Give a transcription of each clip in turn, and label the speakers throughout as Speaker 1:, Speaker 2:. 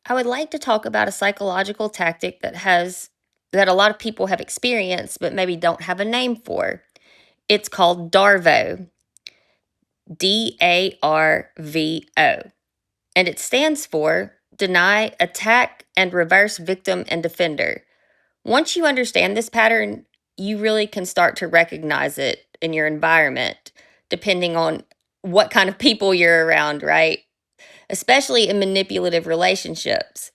Speaker 1: I would like to talk about a psychological tactic that a lot of people have experienced but maybe don't have a name for. It's called DARVO, DARVO, and it stands for deny, attack, and reverse victim and defender. Once you understand this pattern, you really can start to recognize it in your environment, depending on what kind of people you're around, right? Especially in manipulative relationships.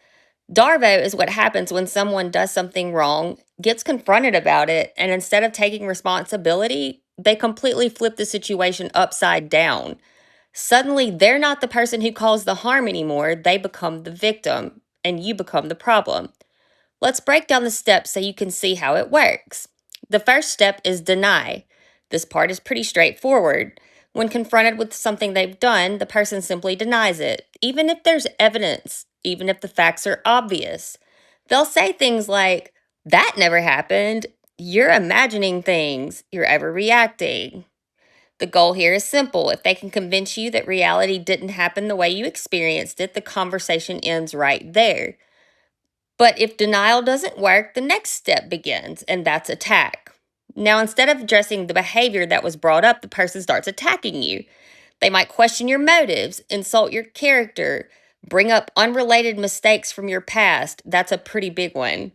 Speaker 1: DARVO is what happens when someone does something wrong, gets confronted about it, and instead of taking responsibility, they completely flip the situation upside down. Suddenly, they're not the person who caused the harm anymore, they become the victim, and you become the problem. Let's break down the steps so you can see how it works. The first step is deny. This part is pretty straightforward. When confronted with something they've done, the person simply denies it, even if there's evidence, even if the facts are obvious. They'll say things like, "That never happened. You're imagining things. You're overreacting." The goal here is simple. If they can convince you that reality didn't happen the way you experienced it, the conversation ends right there. But if denial doesn't work, the next step begins, and that's attack. Now, instead of addressing the behavior that was brought up, the person starts attacking you. They might question your motives, insult your character, bring up unrelated mistakes from your past. That's a pretty big one.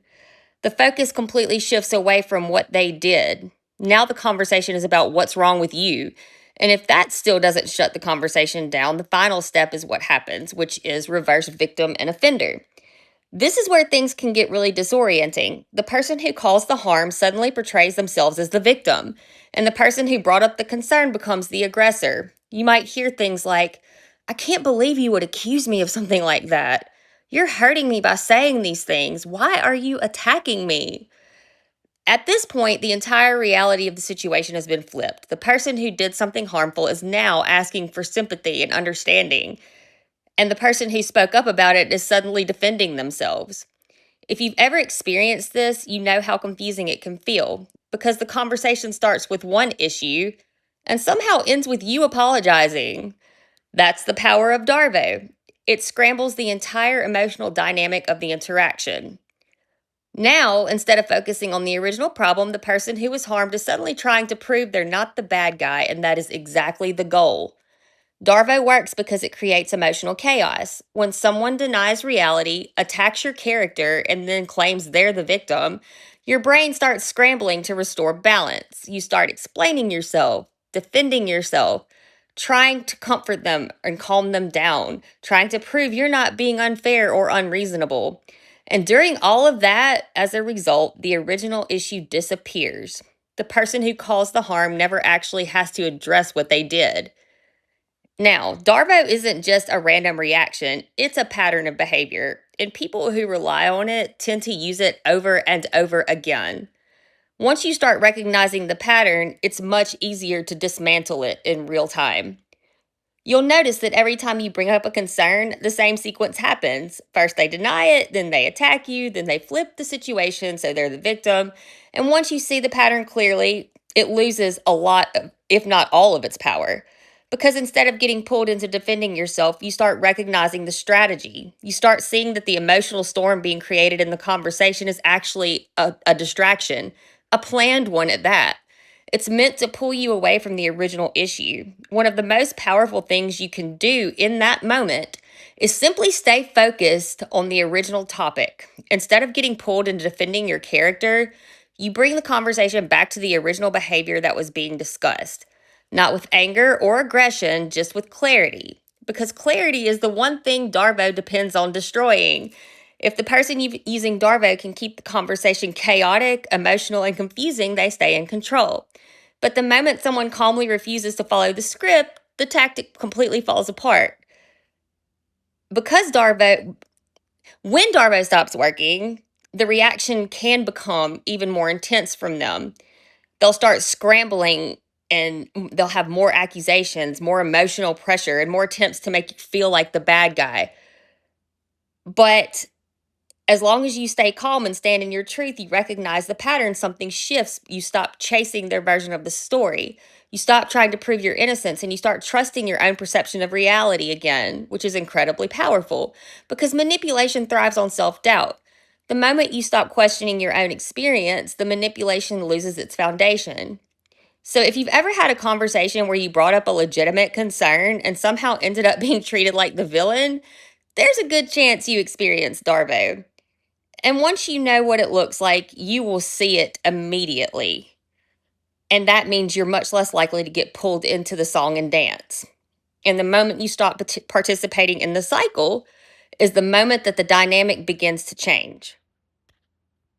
Speaker 1: The focus completely shifts away from what they did. Now the conversation is about what's wrong with you. And if that still doesn't shut the conversation down, the final step is what happens, which is reverse victim and offender. This is where things can get really disorienting. The person who caused the harm suddenly portrays themselves as the victim, and the person who brought up the concern becomes the aggressor. You might hear things like, "I can't believe you would accuse me of something like that. You're hurting me by saying these things. Why are you attacking me?" At this point, the entire reality of the situation has been flipped. The person who did something harmful is now asking for sympathy and understanding, and the person who spoke up about it is suddenly defending themselves. If you've ever experienced this, you know how confusing it can feel because the conversation starts with one issue and somehow ends with you apologizing. That's the power of DARVO. It scrambles the entire emotional dynamic of the interaction. Now, instead of focusing on the original problem, the person who was harmed is suddenly trying to prove they're not the bad guy, and that is exactly the goal. DARVO works because it creates emotional chaos. When someone denies reality, attacks your character, and then claims they're the victim, your brain starts scrambling to restore balance. You start explaining yourself, defending yourself, trying to comfort them and calm them down, trying to prove you're not being unfair or unreasonable. And during all of that, as a result, the original issue disappears. The person who caused the harm never actually has to address what they did. Now, DARVO isn't just a random reaction, it's a pattern of behavior, and people who rely on it tend to use it over and over again. Once you start recognizing the pattern, it's much easier to dismantle it in real time. You'll notice that every time you bring up a concern, the same sequence happens. First, they deny it, then they attack you, then they flip the situation so they're the victim. And once you see the pattern clearly, it loses a lot of, if not all of its power. Because instead of getting pulled into defending yourself, you start recognizing the strategy. You start seeing that the emotional storm being created in the conversation is actually a distraction, a planned one at that. It's meant to pull you away from the original issue. One of the most powerful things you can do in that moment is simply stay focused on the original topic. Instead of getting pulled into defending your character, you bring the conversation back to the original behavior that was being discussed. Not with anger or aggression, just with clarity. Because clarity is the one thing DARVO depends on destroying. If the person using DARVO can keep the conversation chaotic, emotional, and confusing, they stay in control. But the moment someone calmly refuses to follow the script, the tactic completely falls apart. Because when DARVO stops working, the reaction can become even more intense from them. They'll start scrambling and they'll have more accusations, more emotional pressure, and more attempts to make you feel like the bad guy. But as long as you stay calm and stand in your truth, you recognize the pattern, something shifts. You stop chasing their version of the story. You stop trying to prove your innocence and you start trusting your own perception of reality again, which is incredibly powerful because manipulation thrives on self doubt. The moment you stop questioning your own experience, the manipulation loses its foundation. So, if you've ever had a conversation where you brought up a legitimate concern and somehow ended up being treated like the villain, there's a good chance you experienced DARVO. And once you know what it looks like, you will see it immediately. And that means you're much less likely to get pulled into the song and dance. And the moment you stop participating in the cycle is the moment that the dynamic begins to change.